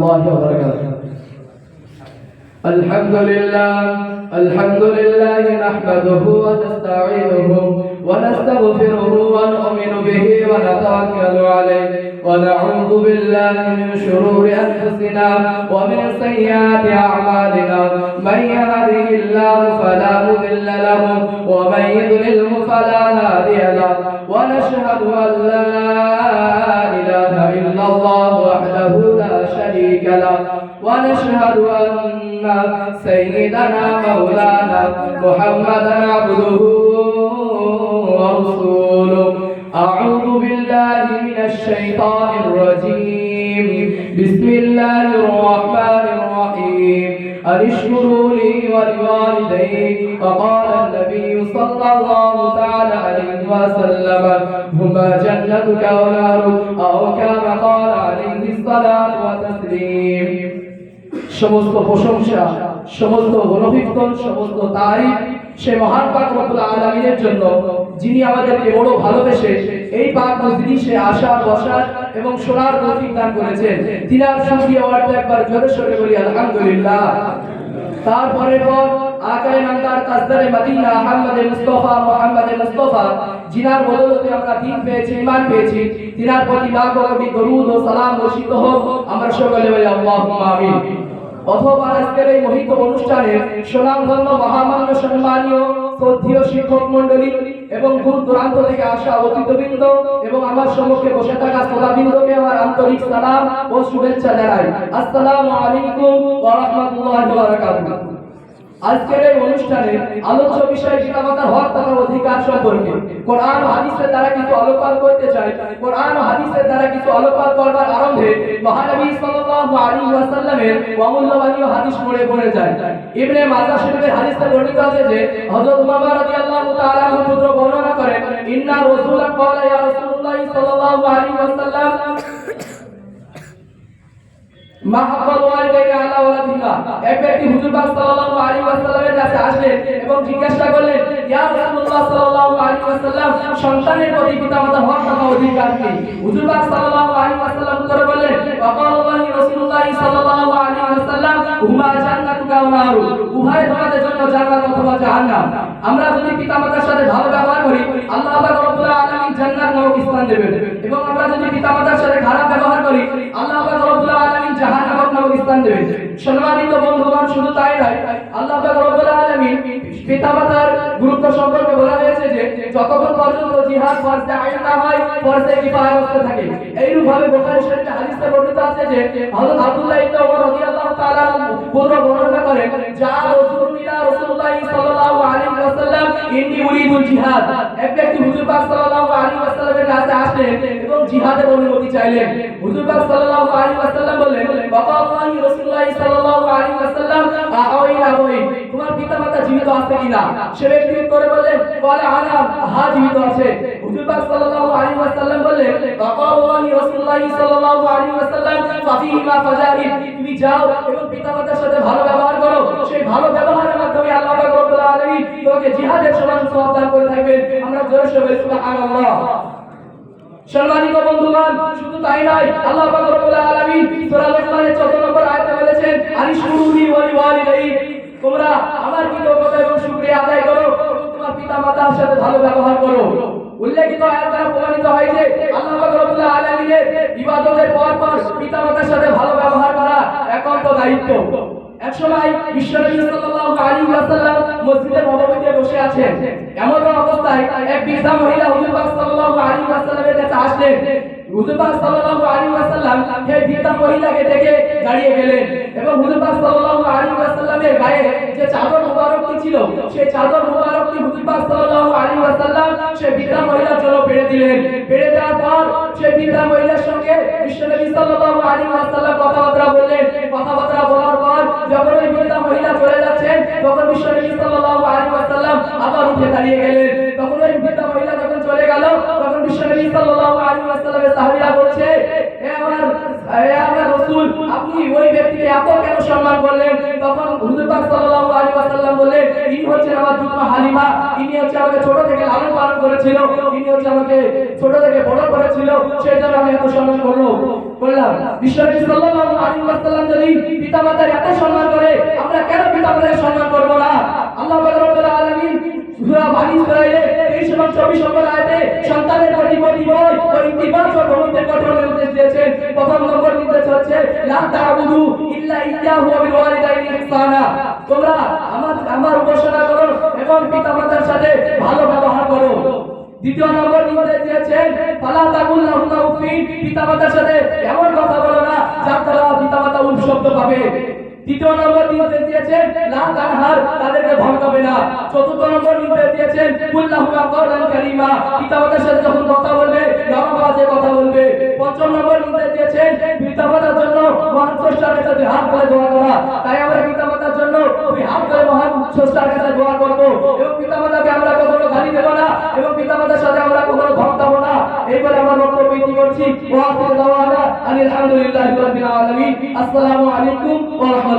الله وبركاته. الحمد لله نحمده ونستعينه ونستغفره ونؤمن به ونتوكل عليه ونعوذ بالله من شرور أنفسنا ومن سيئات أعمالنا. من يهده الله فلا مضل له ومن يضلله فلا هادي له. ونشهد أن لا إله إلا الله وحده لا شريك له. ونشهد أن سيدنا مولانا محمدا عبده ورسوله. أعوذ بالله من الشيطان الرجيم. بسم الله الرحمن الرحيم. أن اشكروا لي ولوالدي. وقال النبي صلى الله تعالى عليه وسلم هما جنتك ونارك أو كما قال عليه الصلاة والتسليم. সমস্ত প্রশংসা, সমস্ত গুণকীর্তন, সমস্ত তারিফ সে মহান পাক রব্বুল আলামিনের জন্য, যিনি আমাদেরকে বড় ভালোবেসে এই পাক মজলিসে আসার বসার এবং শোনার তৌফিক দান করেছেন। তিনার শুকরিয়া ওয়ার্ড একবার জোরে সোরে বলি আলহামদুলিল্লাহ। তারপরে পর আকায়ে নামদার তাজদারে মদিনা মুহাম্মদে মুস্তাফা জিনার বদৌলতে আমরা দ্বীন পেয়েছি, ঈমান পেয়েছি, তিনার প্রতি লাখ কোটি দরুদ ও সালাম বর্ষিত হোক। আমরা সকলে বলি আল্লাহুম্মা আমিন। অথবা আজকের এই মহিত অনুষ্ঠানে সুনামধন্য মহামান্য সম্মানীয় শ্রদ্ধেয় শিক্ষক মণ্ডলী এবং দূর দূরান্ত থেকে আসা অতিথিবৃন্দ এবং আমার সম্মুখে বসে থাকা শ্রোতাবৃন্দকে আমার আন্তরিক সালাম ও শুভেচ্ছা জানাই। আসসালামু আলাইকুম ওয়া রাহমাতুল্লাহি ওয়া বারাকাতুহু। আজকের এই অনুষ্ঠানে আলোচ্য বিষয় পিতামাতার হক তথা অধিকার সম্পর্কে কোরআন ও হাদিসের দ্বারা কিছু আলোকপাত করতে চাই। কোরআন ও হাদিসের দ্বারা কিছু আলোকপাত করবার আরম্ভে মহানবী সাল্লাল্লাহু আলাইহি ওয়াসাল্লামের অমূল্যবান হাদিস পড়ে যায়। ইবনে মাজাহ শরীফের হাদিসে বর্ণিত আছে যে হযরত উমামা রাদিয়াল্লাহু তাআলা পুত্র বর্ণনা করেন, ইন্না রাসূলাল্লাহ ক্বালা ইয়া রাসূলুল্লাহ সাল্লাল্লাহু আলাইহি ওয়াসাল্লাম এক ব্যক্তি হুজুর পাক সাল্লাল্লাহু আলাইহি ওয়াসাল্লামের কাছে আসলেন এবং জিজ্ঞাসা করলেন, ইয়া রাসূলুল্লাহ সাল্লাল্লাহু আলাইহি ওয়াসাল্লাম, সন্তানের প্রতি পিতামাতার হক তথা অধিকার কি? হুজুর পাক সাল্লাল্লাহু আলাইহি ওয়াসাল্লাম উত্তরে বললেন, ওয়াকাল্লাহু রাসূলুল্লাহ সাল্লাল্লাহু আলাইহি ওয়াসাল্লাম হুমা জান্নাতুকা ওয়া নারু, উভয় তোমাদের জন্য জান্নাত অথবা জাহান্নাম। আমরা যদি পিতামাতার সাথে ভালো ব্যবহার করি, আল্লাহ পাক রব্বুল আলামিন জান্নাত নামক স্থান দেবেন, এবং আমরা যদি পিতামাতার সাথে খারাপ ব্যবহার করি, আল্লাহ পাক রব্বুল আলামিন জাহান্নাম নামক স্থান দেবেন। সম্মানিত বন্ধুগণ, শুধু তাই নয়, আল্লাহ পাক রব্বুল আলামিন পিতামাতার গুরুত্ব সম্পর্কে বলা হয়েছে যে যতক্ষণ পর্যন্ত জিহাদ ফরজে আইন না হয়, ফরজে কিফায়া অবস্থায় থাকে। এইরূপ ভাবে বুখারী শরীফে হাদিসে বর্ণিত আছে যে হযরত আব্দুল্লাহ ইবনে ওমর রাদিয়াল্লাহু তাআলা পুরো বর্ণনা করেন, যা রাসূলুল্লাহ সাল্লাল্লাহু আলাইহি ওয়াসাল্লাম ইন্নী উরিদুল জিহাদ। এক ব্যক্তি হুজুর পাক সাল্লাল্লাহু আলাইহি ওয়াসাল্লামের কাছে আসলেন এবং জিহাদের অনুমতি চাইলেন। হুজুর পাক সাল্লাল্লাহু আলাইহি ওয়াসাল্লাম বললেন, ওয়াকাল্লাহু রাসূলুল্লাহ সাল্লাল্লাহু আলাইহি ওয়াসাল্লাম আওয়াইনা আবই, তোমার পিতামাতা জীবিত আছে কিনা? সে ব্যক্তি উত্তরে বললেন, বলে আনা, হ্যাঁ জীবিত আছে। হুজুর পাক সাল্লাল্লাহু আলাইহি ওয়াসাল্লাম বললেন, ওয়াকাল্লাহু রাসূলুল্লাহ সাল্লাল্লাহু আলাইহি ওয়াসাল্লাম ফাফিহিমা ফাজাহিদ, তুমি যাও এবং পিতামাতার সাথে ভালো ব্যবহার করো, সেই ভালো ব্যবহারের মাধ্যমে আল্লাহ পাক রব্বুল আলামিন তোমাকে জিহাদের সমান সওয়াব দান করে থাকবেন। আমরা জোরে সোরে সুবহানাল্লাহ। সম্মানিত বন্ধুগণ, শুধু তাই নয়, আল্লাহ পাক রব্বুল আলামিন সূরা লোকমানের 14 নম্বর আয়াতে বলেছেন, আনিশকুরুনি ওয়া লিওয়ালিদাই, তোমরা আমার কৃতজ্ঞতা এবং শুকরিয়া আদায় করো এবং তোমার পিতামাতার সাথে ভালো ব্যবহার করো। উল্লেখিত আয়াত দ্বারা প্রমাণিত হয় যে আল্লাহ পাক রব্বুল আলামিনের ইবাদতের পর পিতামাতার সাথে ভালো ব্যবহার করা একান্ত দায়িত্ব। একসময় বিশ্বনবী সাল্লাল্লাহু আলাইহি ওয়াসাল্লাম মসজিদে নববীতে বসে আছেন। এমন অবস্থায় এক বৃদ্ধা মহিলা হুজুর পাক সাল্লাল্লাহু আলাইহি ওয়াসাল্লামের কাছে আসলেন। হুজুর পাক সাল্লাল্লাহু আলাইহি ওয়াসাল্লাম সেই বৃদ্ধা মহিলাকে দেখে দাঁড়িয়ে গেলেন এবং হুজুর পাক সাল্লাল্লাহু আলাইহি ওয়াসাল্লামের গায়ে যে চাদর মুবারকটি ছিল, সেই চাদর মুবারকটি হুজুর পাক সাল্লাল্লাহু আলাইহি ওয়াসাল্লাম সেই বৃদ্ধা মহিলার জন্য পেড়ে দিলেন। পেড়ে দেওয়ার পর সেই বৃদ্ধা মহিলার সঙ্গে বিশ্বনবী সাল্লাল্লাহু আলাইহি ওয়াসাল্লাম কথাবার্তা বললেন। কথাবার্তা বলার পর যখন ওই বৃদ্ধা মহিলা চলে যাচ্ছেন, তখন বিশ্বনবী সাল্লাল্লাহু আলাইহি ওয়াসাল্লাম আবার উঠে দাঁড়িয়ে গেলেন। তখন ওই বৃদ্ধা মহিলা যখন চলে গেল, তখন বিশ্বনবী সাল্লাল্লাহু আলাইহি ওয়াসাল্লামের সাহাবীরা বলছে, হে আমার রাসূল, আপনি ওই ব্যক্তিকে এত কেন সম্মান করলেন? তখন হুজুর পাক সাল্লাল্লাহু আলাইহি ওয়াসাল্লাম বললেন, ইনি হচ্ছেন আমার দুধমা হালিমা, ইনি হচ্ছে আমাকে ছোট থেকে লালন পালন করেছিল, ইনি হচ্ছে আমাকে ছোট থেকে বড় করেছিল, সেই জন্য আমি এত সম্মান করলাম। বিশ্বনবী সাল্লাল্লাহু আলাইহি ওয়াসাল্লাম পিতামাতার এত সম্মান করে আমরা কেন পিতামাতাকে সম্মান করব না? আল্লাহ রাব্বুল আলামিন সূরা বানী ইসরাঈলে 23 এবং 24 নম্বর আয়াতে সন্তানের প্রতি কতিপয় ও ইতিবাচক ভূমিকা গঠনের নির্দেশ দিয়েছেন। প্রথম নম্বর নির্দেশ হচ্ছে লা তা'বুদু ইল্লা ইয়্যাহু ওয়া বিল ওয়ালিদাইনি ইহসানা। তোমরা আমার উপাসনা করো এবং পিতামাতার সাথে ভালো ব্যবহার করো। দ্বিতীয় নম্বর নির্দেশ দিয়েছেন ফালা তাকুল লাহুমা উফিন, পিতামাতার সাথে এমন কথা বলো না যার দ্বারা পিতামাতা উল্ট শব্দ পাবে। তৃতীয় নম্বর নির্দেশ দিয়েছেন লা তানহার, তাদেরকে ধমকাবে না। চতুর্থ নম্বর নির্দেশ দিয়েছেন কুল লাহুমা কওলান কারীমা, পিতামাতার সাথে যখন কথা বলবে নরম আওয়াজে কথা বলবে। পঞ্চম নম্বর নির্দেশ দিয়েছেন পিতামাতার জন্য মহান স্রষ্টার কাছে দুই হাত তুলে দোয়া করা। তাই আমরা পিতামাতার জন্য দুই হাত তুলে মহান স্রষ্টার কাছে দোয়া করব এবং পিতামাতাকে আমরা কখনো গালি দেব না এবং পিতামাতার সাথে আমরা কখনো ধমকাবো না। এই বলে আমার বক্তব্য ইতি করছি। ওয়া আখিরু দাওয়ানা আলহামদুলিল্লাহি রাব্বিল আলামিন। আসসালামু আলাইকুম ওয়া রাহমাতুল্লাহ।